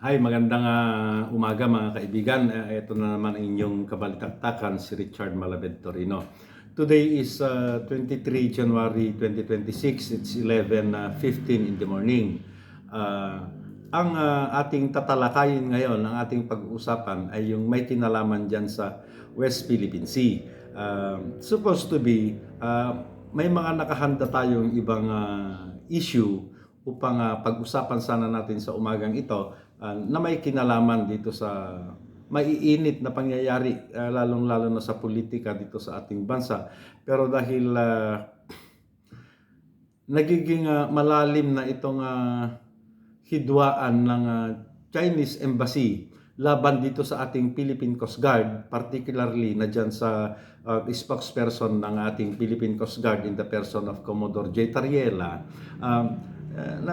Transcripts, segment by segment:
Hi, magandang umaga mga kaibigan. Ito na naman ang inyong kabalitaktakan, si Richard Malabed Torino. Today is 23 January 2026. It's 11:15 in the morning. Ang ating tatalakayin ngayon, ang ating pag-uusapan ay yung may kinalaman dyan sa West Philippine Sea. Supposed to be, may mga nakahanda tayong ibang issue upang pag-usapan sana natin sa umagang ito na may kinalaman dito sa maiinit na pangyayari, lalong-lalo na sa politika dito sa ating bansa. Pero dahil nagiging malalim na itong hidwaan ng Chinese Embassy laban dito sa ating Philippine Coast Guard, particularly na dyan sa spokesperson ng ating Philippine Coast Guard in the person of Commodore J. Tariela,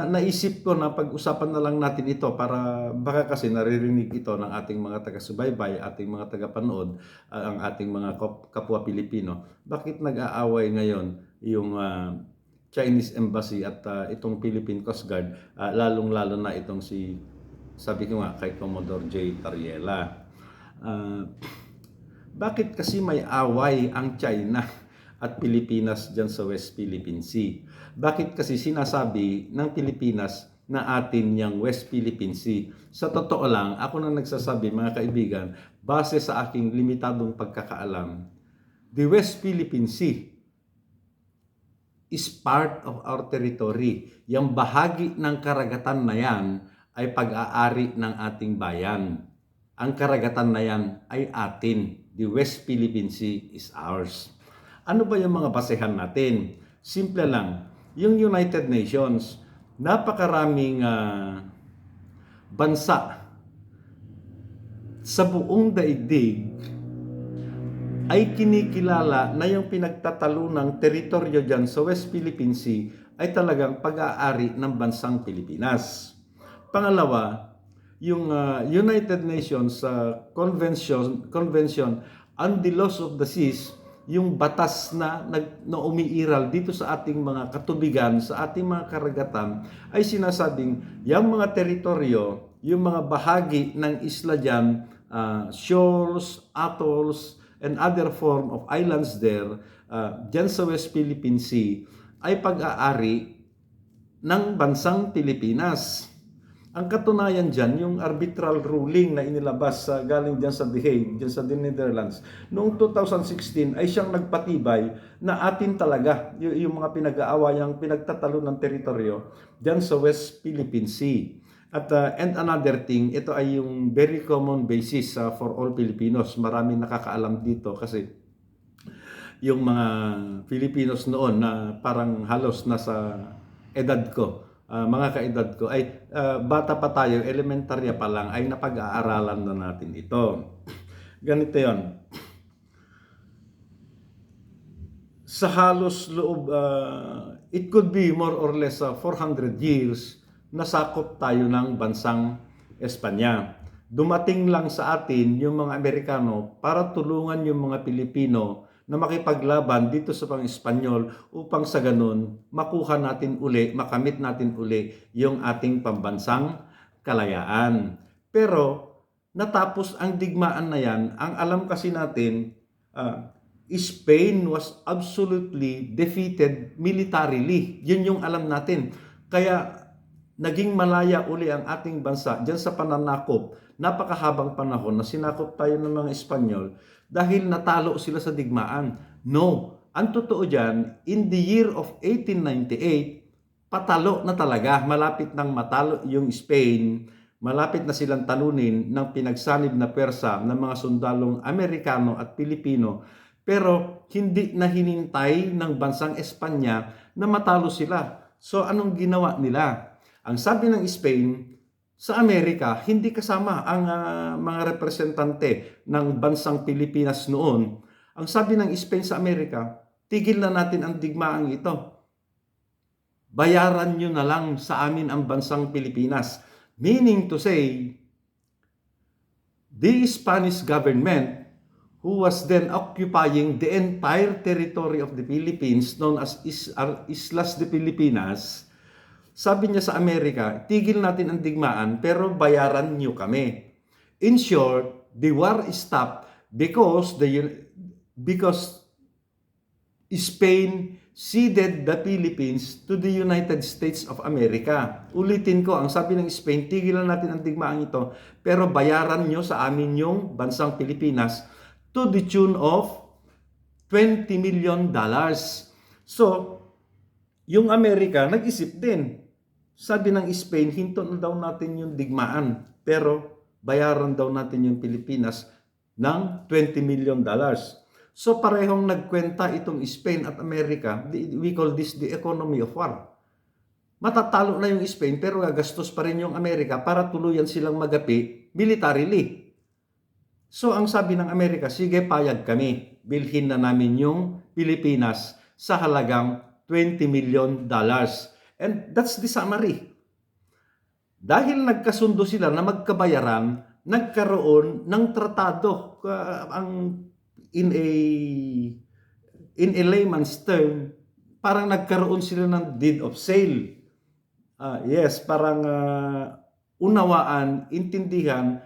naisip ko na pag-usapan na lang natin ito para baka kasi naririnig ito ng ating mga taga-subaybay, ating mga taga-panood, ang ating mga kapwa Pilipino. Bakit nag-aaway ngayon yung Chinese Embassy at itong Philippine Coast Guard, lalong-lalo na itong sabi ko nga kay Commodore J. Tariela. Bakit kasi may away ang China at Pilipinas dyan sa West Philippine Sea? Bakit kasi sinasabi ng Pilipinas na atin yung West Philippine Sea? Sa totoo lang, ako na nagsasabi mga kaibigan, base sa aking limitadong pagkakaalam, the West Philippine Sea is part of our territory. Yung bahagi ng karagatan na yan ay pag-aari ng ating bayan. Ang karagatan na yan ay atin. The West Philippine Sea is ours. Ano ba yung mga basehan natin? Simple lang. Yung United Nations, napakaraming bansa sa buong daigdig ay kinikilala na yung pinagtatalunang teritoryo dyan sa West Philippine Sea ay talagang pag-aari ng bansang Pilipinas. Pangalawa, yung United Nations Convention on the Laws of the Seas, yung batas na umiiral dito sa ating mga katubigan, sa ating mga karagatan, ay sinasabing yung mga teritoryo, yung mga bahagi ng isla dyan, shores, atolls, and other form of islands there, dyan sa West Philippine Sea, ay pag-aari ng bansang Pilipinas. Ang katunayan dyan, yung arbitral ruling na inilabas galing dyan sa The Hague, dyan sa the Netherlands, noong 2016 ay siyang nagpatibay na atin talaga yung mga pinag-aawayang pinagtatalo ng teritoryo dyan sa West Philippine Sea. At and another thing, ito ay yung very common basis for all Filipinos. Maraming nakakaalam dito kasi yung mga Filipinos noon na parang halos nasa edad ko, mga kaedad ko, ay bata pa tayo, elementarya pa lang, ay napag-aaralan na natin ito. Ganito yon. Sa halos loob, it could be more or less 400 years, nasakop tayo ng bansang Espanya. Dumating lang sa atin yung mga Amerikano para tulungan yung mga Pilipino na makipaglaban dito sa pang-Espanyol upang sa ganun makuha natin uli, makamit natin uli yung ating pambansang kalayaan. Pero natapos ang digmaan na yan, ang alam kasi natin, Spain was absolutely defeated militarily. Yun yung alam natin. Kaya naging malaya uli ang ating bansa dyan sa pananakop. Napakahabang panahon na sinakop tayo ng mga Espanyol dahil natalo sila sa digmaan. No, ang totoo dyan, in the year of 1898, patalo na talaga. Malapit nang matalo yung Spain. Malapit na silang talunin ng pinagsanib na pwersa ng mga sundalong Amerikano at Pilipino. Pero hindi na hinintay ng bansang Espanya na matalo sila. So anong ginawa nila? Ang sabi ng Spain, sa Amerika, hindi kasama ang mga representante ng bansang Pilipinas noon. Ang sabi ng Spain sa Amerika, tigil na natin ang digmaang ito. Bayaran nyo na lang sa amin ang bansang Pilipinas. Meaning to say, the Spanish government, who was then occupying the entire territory of the Philippines known as Islas de Pilipinas, Sabi niya sa Amerika, tigil natin ang digmaan pero bayaran niyo kami. In short, the war stopped because Spain ceded the Philippines to the United States of America. Ulitin ko, ang sabi ng Spain, tigilan natin ang digmaan ito, pero bayaran nyo sa amin yung bansang Pilipinas to the tune of $20 million. So, yung Amerika, nag-isip din. Sabi ng Spain, hinto na daw natin yung digmaan, pero bayaran daw natin yung Pilipinas ng $20 million. So parehong nagkwenta itong Spain at Amerika. We call this the economy of war. Matatalo na yung Spain pero gagastos pa rin yung Amerika para tuluyan silang magapi militarily. So ang sabi ng Amerika, sige payag kami. Bilhin na namin yung Pilipinas sa halagang $20 million. And that's the summary. Dahil nagkasundo sila na magkabayaran, nagkaroon ng tratado. In a layman's term, parang nagkaroon sila ng deed of sale. Parang unawaan, intindihan,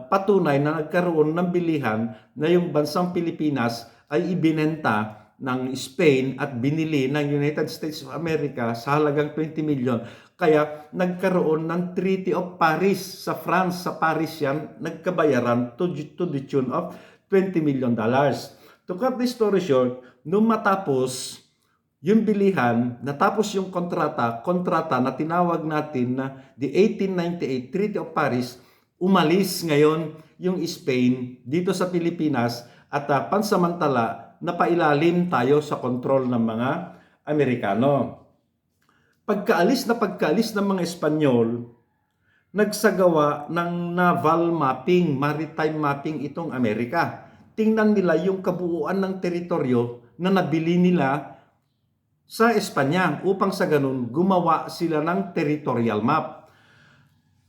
patunay na nagkaroon ng bilihan na yung bansang Pilipinas ay ibinenta ng Spain at binili ng United States of America sa halagang 20 million. Kaya nagkaroon ng Treaty of Paris sa France, sa Paris yan, nagkabayaran to the tune of $20 million. To cut the story short, nung matapos yung bilihan, natapos yung kontrata na tinawag natin na the 1898 Treaty of Paris, umalis ngayon yung Spain dito sa Pilipinas at pansamantala napailalim tayo sa kontrol ng mga Amerikano. Pagkaalis ng mga Espanyol, nagsagawa ng naval mapping, maritime mapping itong Amerika. Tingnan nila yung kabuuan ng teritoryo na nabili nila sa Espanya upang sa ganun gumawa sila ng territorial map.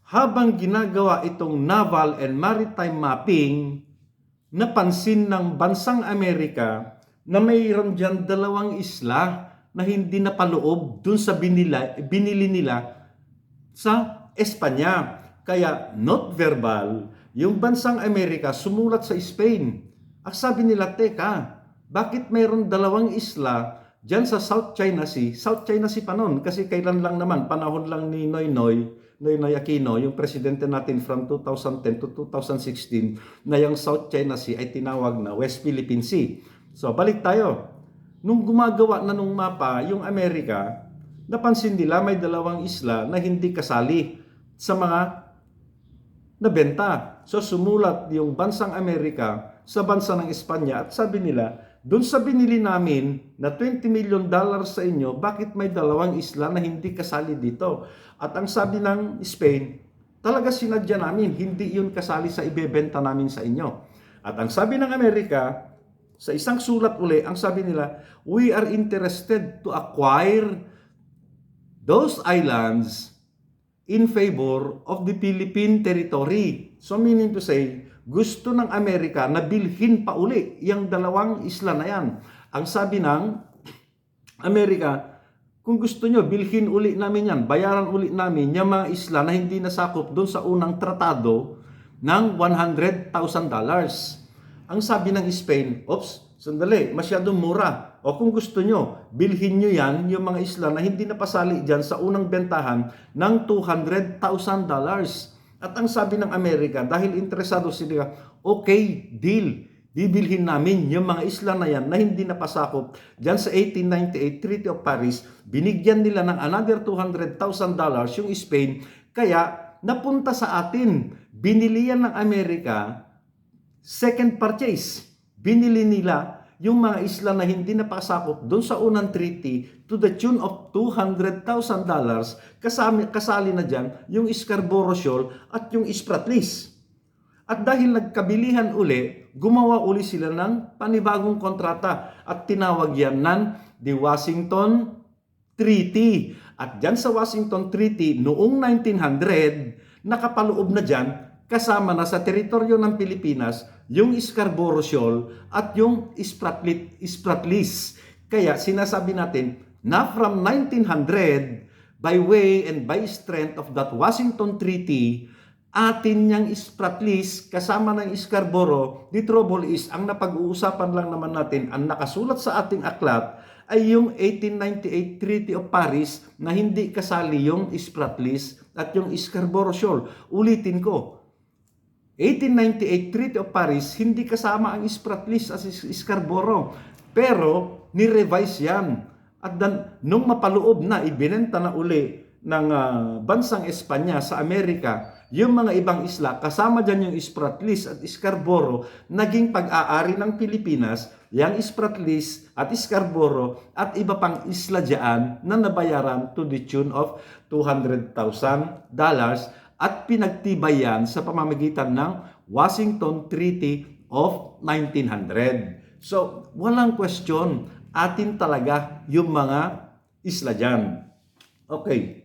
Habang ginagawa itong naval and maritime mapping, napansin ng bansang Amerika na mayroon dyan 2 isla na hindi napaloob dun sa binili nila sa Espanya. Kaya not verbal, yung bansang Amerika sumulat sa Spain. Sabi nila, teka, bakit mayroon 2 isla dyan sa South China Sea? South China Sea pa nun, kasi kailan lang naman, panahon lang ni Noynoy Aquino, yung presidente natin from 2010 to 2016, na yung South China Sea ay tinawag na West Philippine Sea. So, balik tayo. Nung gumagawa na nung mapa, yung Amerika, napansin nila may 2 isla na hindi kasali sa mga nabenta. So, sumulat yung bansang Amerika sa bansa ng Espanya at sabi nila, doon sa binili namin na $20 million sa inyo, bakit may 2 isla na hindi kasali dito? At ang sabi ng Spain, talaga sinadya namin, hindi yun kasali sa ibebenta namin sa inyo. At ang sabi ng Amerika, sa isang sulat uli, ang sabi nila, we are interested to acquire those islands in favor of the Philippine territory. So meaning to say, gusto ng Amerika na bilhin pa uli yung 2 isla na yan. Ang sabi ng Amerika, kung gusto nyo, bilhin uli namin yan, bayaran uli namin yung mga isla na hindi nasakop doon sa unang tratado ng $100,000. Ang sabi ng Spain, oops, sandali, masyadong mura. O kung gusto nyo, bilhin nyo yan, yung mga isla na hindi napasali dyan sa unang bentahan ng $200,000. At ang sabi ng Amerika, dahil interesado sila, okay, deal. Bibilhin namin yung mga isla na yan na hindi napasakop dyan sa 1898 Treaty of Paris. Binigyan nila ng another $200,000 yung Spain. Kaya napunta sa atin. Binili yan ng Amerika, second purchase. Binili nila yung mga isla na hindi napasakop doon sa unang treaty to the tune of $200,000. Kasali na dyan yung Scarborough Shoal at yung Spratlys. At dahil nagkabilihan uli, gumawa uli sila ng panibagong kontrata at tinawag yan ng the Washington Treaty. At dyan sa Washington Treaty noong 1900, nakapaloob na dyan kasama na sa teritoryo ng Pilipinas yung Scarborough Shoal at yung Spratlys. Kaya sinasabi natin na from 1900 by way and by strength of that Washington Treaty, atin niyang Spratlys kasama ng Scarborough. The trouble is, ang napag-uusapan lang naman natin, ang nakasulat sa ating aklat ay yung 1898 Treaty of Paris na hindi kasali yung Spratlys at yung Scarborough Shoal. Ulitin ko, 1898 Treaty of Paris, hindi kasama ang Spratlys at Scarborough. Pero, ni-revise yan. At nung mapaloob na, ibinenta na uli ng bansang Espanya sa Amerika, yung mga ibang isla, kasama dyan yung Spratlys at Scarborough, naging pag-aari ng Pilipinas, yung Spratlys at Scarborough at iba pang isla dyan na nabayaran to the tune of $200,000 at pinagtibayan sa pamamagitan ng Washington Treaty of 1900. So, walang question, atin talaga yung mga isla dyan. Okay.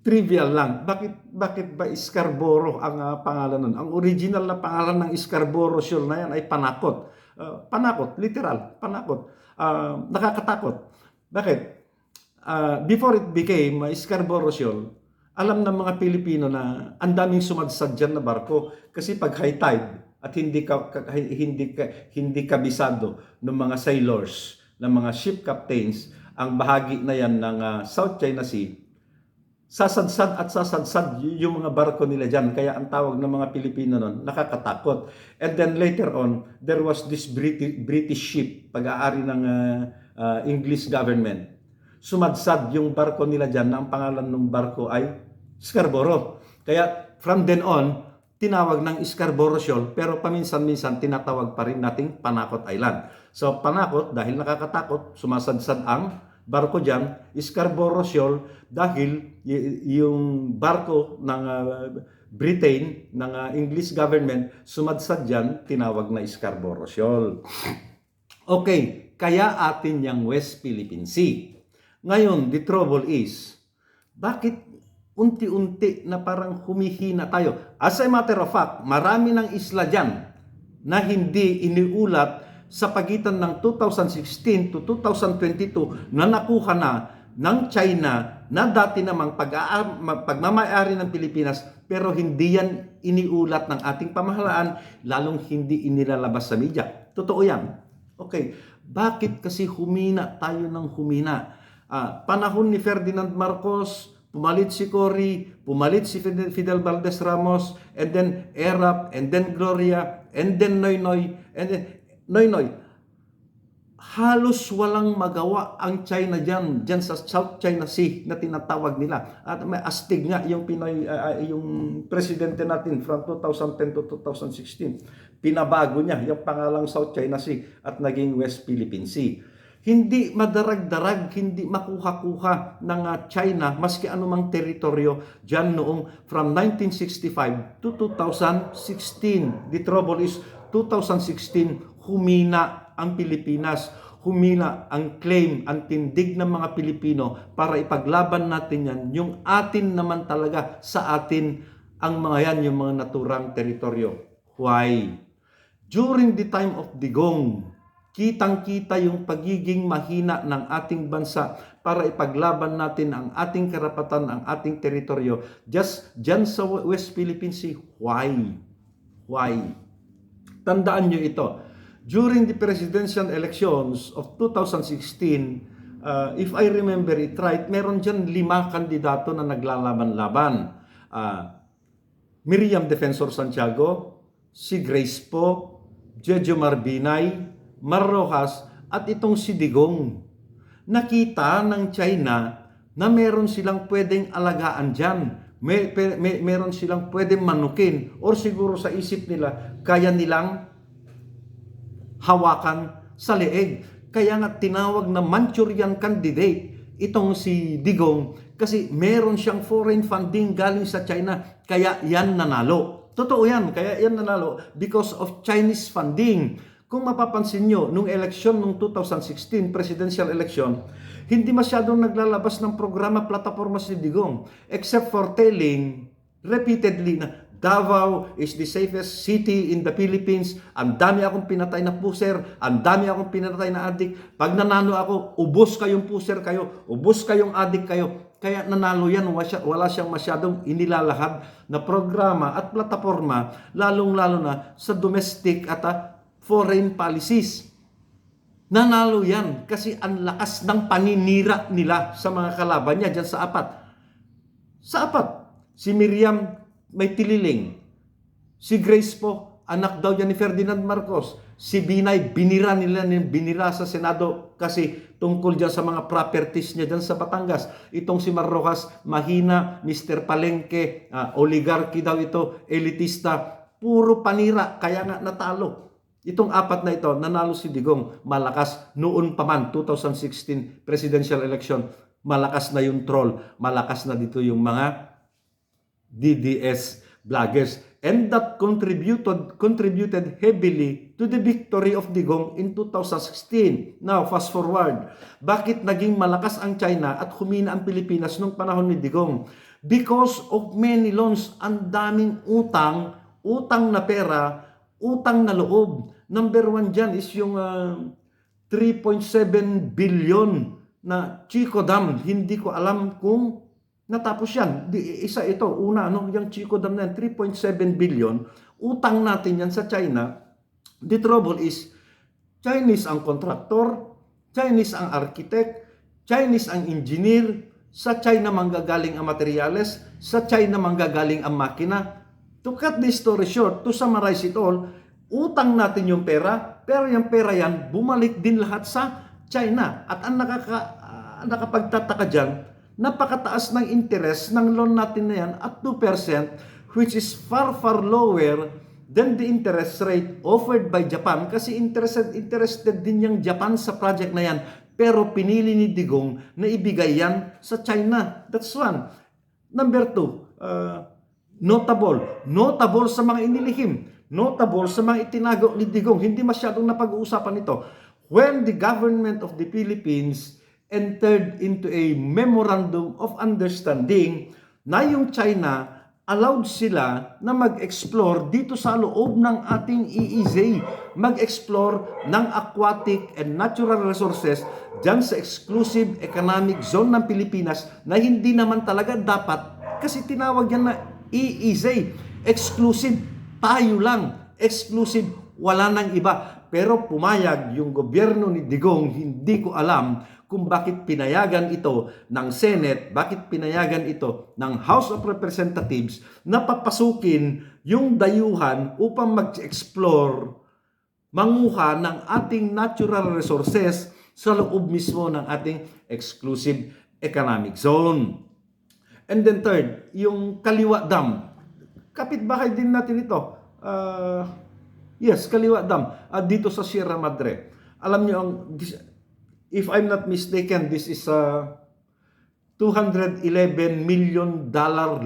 Trivial lang. Bakit ba Scarborough ang pangalan nun? Ang original na pangalan ng Scarborough Shoal na yan ay Panakot. Panakot, literal, Panakot. Nakakatakot. Bakit? Before it became Scarborough Shoal, alam ng mga Pilipino na ang daming sumadsad dyan na barko kasi pag high tide at hindi kabisado ng mga sailors, ng mga ship captains, ang bahagi na yan ng South China Sea, sasadsad at sasadsad yung mga barko nila dyan. Kaya ang tawag ng mga Pilipino nun, nakakatakot. And then later on, there was this British ship, pag-aari ng English government. Sumadsad yung barko nila dyan na ang pangalan ng barko ay Scarborough. Kaya from then on, tinawag ng Scarborough Shoal, pero paminsan-minsan tinatawag pa rin nating Panakot Island. So Panakot dahil nakakatakot, sumasadsad ang barko dyan. Scarborough Shoal dahil yung barko ng Britain, ng English government, sumadsad dyan, tinawag na Scarborough Shoal. Okay, kaya atin yung West Philippine Sea. Ngayon, the trouble is, bakit unti-unti na parang humihina tayo? As a matter of fact, marami ng isla dyan na hindi iniulat sa pagitan ng 2016 to 2022 na nakuha na ng China na dati namang pagmamayari ng Pilipinas, pero hindi yan iniulat ng ating pamahalaan, lalong hindi inilalabas sa media. Totoo yan. Okay, bakit kasi humina tayo ng humina? Panahon ni Ferdinand Marcos, pumalit si Cory, pumalit si Fidel Valdez Ramos, and then Erap, and then Gloria, and then Noynoy, and then Noynoy. Halos walang magawa ang China dyan sa South China Sea na tinatawag nila. At may astig nga yung Pinoy, yung presidente natin from 2010 to 2016. Pinabago niya yung pangalang South China Sea at naging West Philippine Sea. Hindi madarag-darag, hindi makuha-kuha ng China maski anumang teritoryo dyan noong from 1965 to 2016. The trouble is, 2016, humina ang Pilipinas. Humina ang claim, ang tindig ng mga Pilipino para ipaglaban natin yan. Yung atin naman talaga sa atin ang mga yan, yung mga naturang teritoryo. Why? During the time of Digong, kitang-kita yung pagiging mahina ng ating bansa para ipaglaban natin ang ating karapatan, ang ating teritoryo. Just dyan sa West Philippine Sea. Why? Why? Tandaan nyo ito. During the presidential elections of 2016, if I remember it right, meron dyan 5 kandidato na naglalaban-laban. Miriam Defensor Santiago, si Grace Po, Jojo Marbinay, Mar Rojas, at itong si Digong. Nakita ng China na meron silang pwedeng alagaan dyan. Meron silang pwedeng manukin. Or siguro sa isip nila, kaya nilang hawakan sa leeg. Kaya nga tinawag na Manchurian candidate itong si Digong kasi meron siyang foreign funding galing sa China. Kaya yan nanalo. Totoo yan. Kaya yan nanalo because of Chinese funding. Kung mapapansin nyo, nung eleksyon nung 2016, presidential election, hindi masyadong naglalabas ng programa plataforma si Digong except for telling repeatedly na Davao is the safest city in the Philippines. Ang dami akong pinatay na puser, ang dami akong pinatay na adik. Pag nanalo ako, ubos kayong puser kayo, ubos kayong adik kayo. Kaya nanalo yan, wala siyang masyadong inilalahad na programa at plataforma, lalong-lalo na sa domestic at foreign policies. Nanalo yan kasi ang lakas ng paninira nila sa mga kalaban niya dyan sa apat. Sa apat, si Miriam may tililing. Si Grace po, anak daw niya ni Ferdinand Marcos. Si Binay, binira sa Senado kasi tungkol dyan sa mga properties niya dyan sa Batangas. Itong si Mar Rojas, mahina, Mr. Palengke, oligarchy daw ito, elitista, puro panira, kaya nga natalo. Itong apat na ito, nanalo si Digong, malakas noon pa man, 2016 presidential election, malakas na yung troll, malakas na dito yung mga DDS vloggers. And that contributed heavily to the victory of Digong in 2016. Now, fast forward. Bakit naging malakas ang China at humina ang Pilipinas nung panahon ni Digong? Because of many loans. Ang daming utang na pera, utang na loob. Number one dyan is yung 3.7 billion na Chico Dam. Hindi ko alam kung natapos yan. Isa ito, una, yung Chico Dam na yan, 3.7 billion. Utang natin yan sa China. The trouble is, Chinese ang contractor, Chinese ang architect, Chinese ang engineer, sa China manggagaling ang materyales, sa China manggagaling ang makina. To cut this story short, to summarize it all, utang natin yung pera, pero yung pera yan, bumalik din lahat sa China. At ang nakapagtataka dyan, napakataas ng interest ng loan natin na yan at 2%, which is far lower than the interest rate offered by Japan kasi interested din yung Japan sa project na yan, pero pinili ni Digong na ibigay yan sa China. That's one. Number two, notable sa mga inilihim, notable sa mga itinago ni Digong, hindi masyadong napag-uusapan ito. When the government of the Philippines entered into a memorandum of understanding na yung China allowed sila na mag-explore dito sa loob ng ating EEZ, mag-explore ng aquatic and natural resources dyan sa exclusive economic zone ng Pilipinas na hindi naman talaga dapat kasi tinawag yan na EEZ, exclusive, tayo lang, exclusive, wala nang iba. Pero pumayag yung gobyerno ni Digong, hindi ko alam kung bakit pinayagan ito ng Senate, bakit pinayagan ito ng House of Representatives na papasukin yung dayuhan upang mag-explore, manguha ng ating natural resources sa loob mismo ng ating exclusive economic zone. And then third, yung Kaliwa Dam. Kapitbahay din natin ito. Yes, Kaliwa Dam. Dito sa Sierra Madre. Alam niyo, if I'm not mistaken, this is a $211 million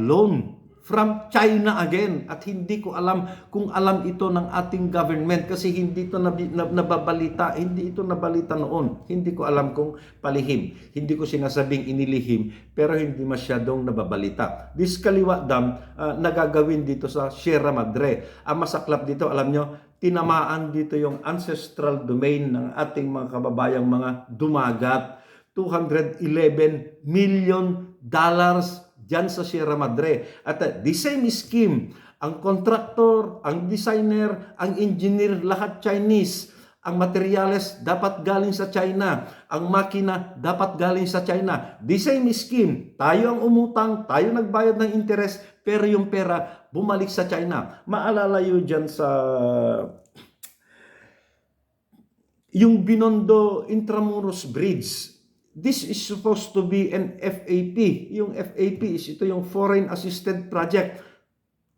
loan from China again. At hindi ko alam kung alam ito ng ating government kasi hindi ito nababalita. Hindi ito nabalita noon. Hindi ko alam kung palihim. Hindi ko sinasabing inilihim pero hindi masyadong nababalita. This Kaliwa Dam nagagawin dito sa Sierra Madre. Ang masaklap dito, alam nyo, tinamaan dito yung ancestral domain ng ating mga kababayang mga dumagat. $211 million dyan sa Sierra Madre. At the same scheme, ang contractor, ang designer, ang engineer, lahat Chinese. Ang materyales dapat galing sa China. Ang makina dapat galing sa China. The same scheme. Tayo ang umutang, tayo nagbayad ng interest, pero yung pera bumalik sa China. Maalala yun dyan sa yung Binondo Intramuros Bridge. This is supposed to be an FAP. Yung FAP is ito yung Foreign Assisted Project.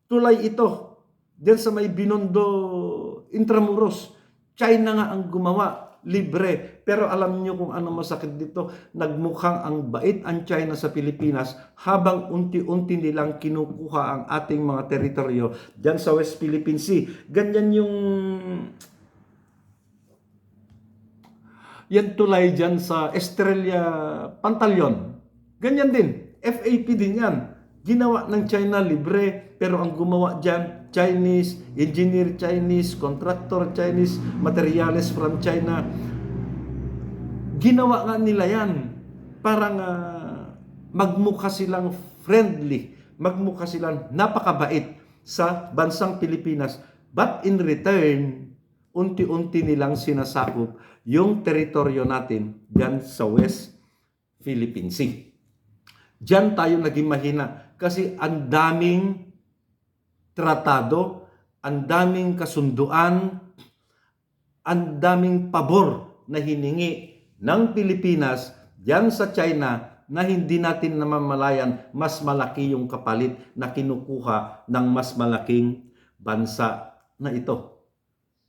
Tulay ito. Diyan sa may Binondo Intramuros. China nga ang gumawa. Libre. Pero alam nyo kung ano masakit dito. Nagmukhang ang bait ang China sa Pilipinas habang unti-unti nilang kinukuha ang ating mga teritoryo diyan sa West Philippine Sea. Ganyan yung yan tulay dyan sa Estrella Pantaleon. Ganyan din. FAP din yan. Ginawa ng China libre, pero ang gumawa dyan, Chinese, engineer Chinese, contractor Chinese, materials from China. Ginawa nga nila yan. Parang magmukha silang friendly, magmukha silang napakabait sa bansang Pilipinas. But in return, unti-unti nilang sinasakop yung teritoryo natin dyan sa West Philippine Sea. Diyan tayo naging mahina kasi ang daming tratado, ang daming kasunduan, ang daming pabor na hiningi ng Pilipinas diyan sa China na hindi natin namamalayan mas malaki yung kapalit na kinukuha ng mas malaking bansa na ito.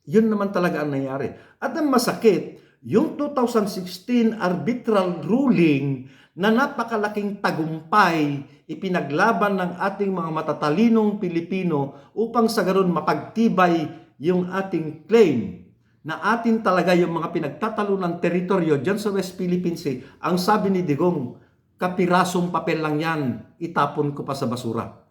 Yun naman talaga ang nangyari. At ang masakit, yung 2016 arbitral ruling na napakalaking tagumpay ipinaglaban ng ating mga matatalinong Pilipino upang sa ganon mapagtibay yung ating claim na atin talaga yung mga pinagtatalunan teritoryo dyan sa West Philippine Sea. Ang sabi ni Digong, kapirasong papel lang yan, itapon ko pa sa basura.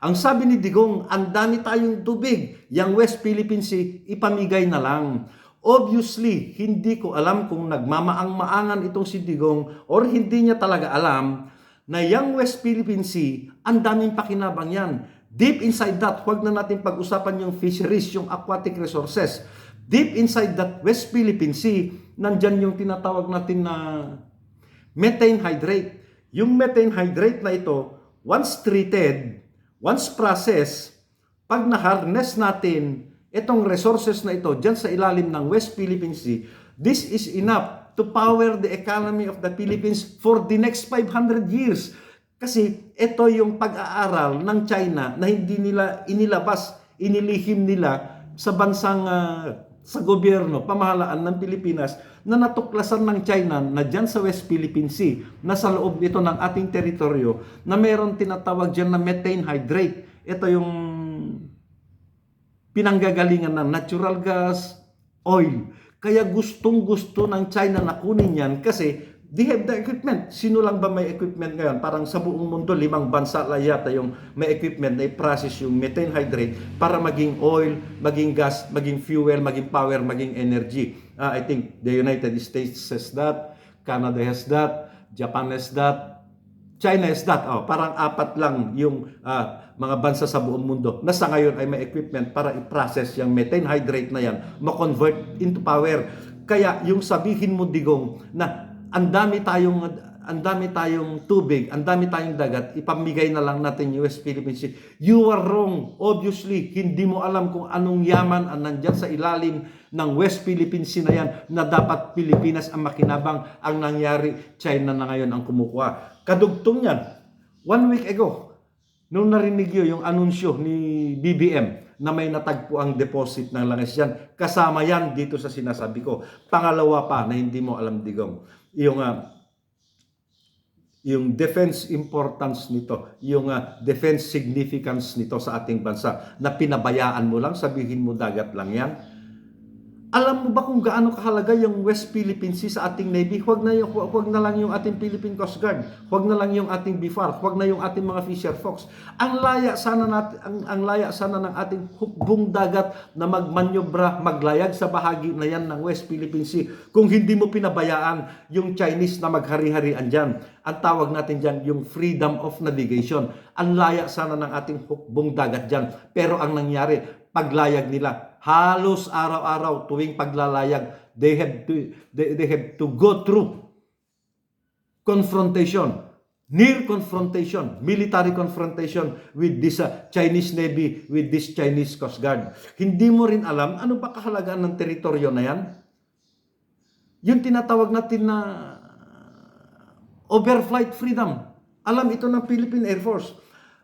Ang sabi ni Digong, ang dami tayong tubig, yung West Philippine Sea, ipamigay na lang. Obviously, hindi ko alam kung nagmamaang-maangan itong si Digong or hindi niya talaga alam na yung West Philippine Sea, ang daming pakinabang yan. Deep inside that, huwag na natin pag-usapan yung fisheries, yung aquatic resources. Deep inside that West Philippine Sea, nandyan yung tinatawag natin na methane hydrate. Yung methane hydrate na ito, once treated, once processed, pag na-harness natin itong resources na ito dyan sa ilalim ng West Philippine Sea, this is enough to power the economy of the Philippines for the next 500 years. Kasi ito yung pag-aaral ng China na hindi nila inilabas, inilihim nila sa bansang, sa gobyerno, pamahalaan ng Pilipinas na natuklasan ng China na dyan sa West Philippine Sea, na sa loob ito ng ating teritoryo, na mayroon tinatawag dyan na methane hydrate. Ito yung pinanggagalingan ng natural gas, oil. Kaya gustong-gusto ng China na kunin yan kasi they have the equipment. Sino lang ba may equipment ngayon? Parang sa buong mundo, 5 bansa lang yata yung may equipment na i-process yung methane hydrate para maging oil, maging gas, maging fuel, maging power, maging energy. I think the United States has that, Canada has that, Japan has that, China is that. Parang 4 lang yung mga bansa sa buong mundo na sa ngayon ay may equipment para i-process yung methane hydrate na yan, ma-convert into power. Kaya yung sabihin mo, Digong, na ang dami tayong tubig, ang dami tayong dagat, ipamigay na lang natin yung West Philippine Sea. You are wrong. Obviously, hindi mo alam kung anong yaman ang nandyan sa ilalim ng West Philippine Sea na yan na dapat Pilipinas ang makinabang. Ang nangyari, China na ngayon ang kumukuha. Kadugtong yan, 1 week ago, nung narinig yun yung anunsyo ni BBM na may natagpo ang deposit ng langis yan, kasama yan dito sa sinasabi ko. Pangalawa pa na hindi mo alam, Digong, yung defense importance nito, yung defense significance nito sa ating bansa, na pinabayaan mo lang, sabihin mo dagat lang yan. Alam mo ba kung gaano kahalaga yung West Philippine Sea sa ating Navy? Huwag na lang yung ating Philippine Coast Guard, huwag na lang yung ating BIFAR, huwag na yung ating mga fisher folks. Ang laya sana ng ating hukbong dagat na magmanyobra, maglayag sa bahagi na yan ng West Philippine Sea kung hindi mo pinabayaan yung Chinese na maghari-harian dyan. Ang tawag natin dyan yung freedom of navigation. Ang laya sana ng ating hukbong dagat dyan. Pero ang nangyari, paglayag nila, halos araw-araw tuwing paglalayag, they have to go through confrontation, near confrontation, military confrontation with this Chinese Navy, with this Chinese Coast Guard. Hindi mo rin alam ano ba kahalagaan ng teritoryo na yan? Yung tinatawag natin na overflight freedom. Alam ito ng Philippine Air Force.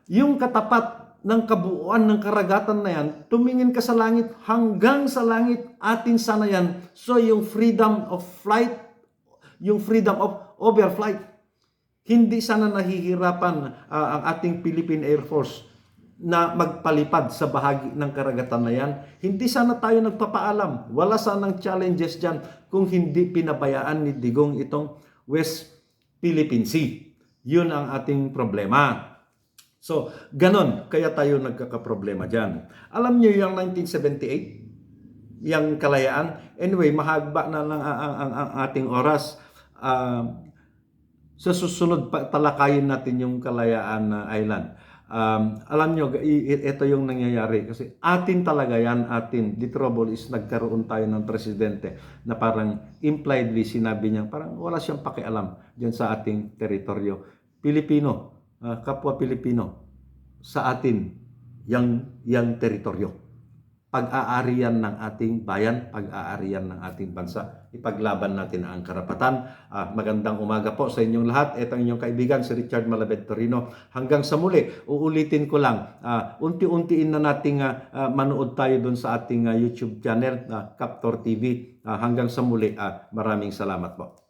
Yung katapat ng kabuuan ng karagatan na yan, tumingin ka sa langit, hanggang sa langit, atin sana yan. So yung freedom of flight, yung freedom of overflight, hindi sana nahihirapan ang ating Philippine Air Force na magpalipad sa bahagi ng karagatan na yan. Hindi sana tayo nagpapaalam. Wala sanang challenges dyan kung hindi pinabayaan ni Digong itong West Philippine Sea. Yun ang ating problema. So, ganon, kaya tayo nagkakaproblema dyan. Alam niyo yung 1978, yung kalayaan? Anyway, mahagba na lang ang ating oras. Sa susunod, talakayin natin yung Kalayaan Island. Alam nyo, ito yung nangyayari. Kasi atin talaga yan, atin. The trouble is, nagkaroon tayo ng presidente na parang impliedly sinabi niya, parang wala siyang pakialam dyan sa ating teritoryo. Pilipino, kapwa Pilipino, sa atin, yang teritoryo. Pag-aarian ng ating bayan, pag-aarian ng ating bansa. Ipaglaban natin ang karapatan. Magandang umaga po sa inyong lahat. Ito ang inyong kaibigan, si Richard Malabed Torino. Hanggang sa muli, uulitin ko lang, unti-untiin na nating manood tayo dun sa ating YouTube channel, Captor TV. Hanggang sa muli, maraming salamat po.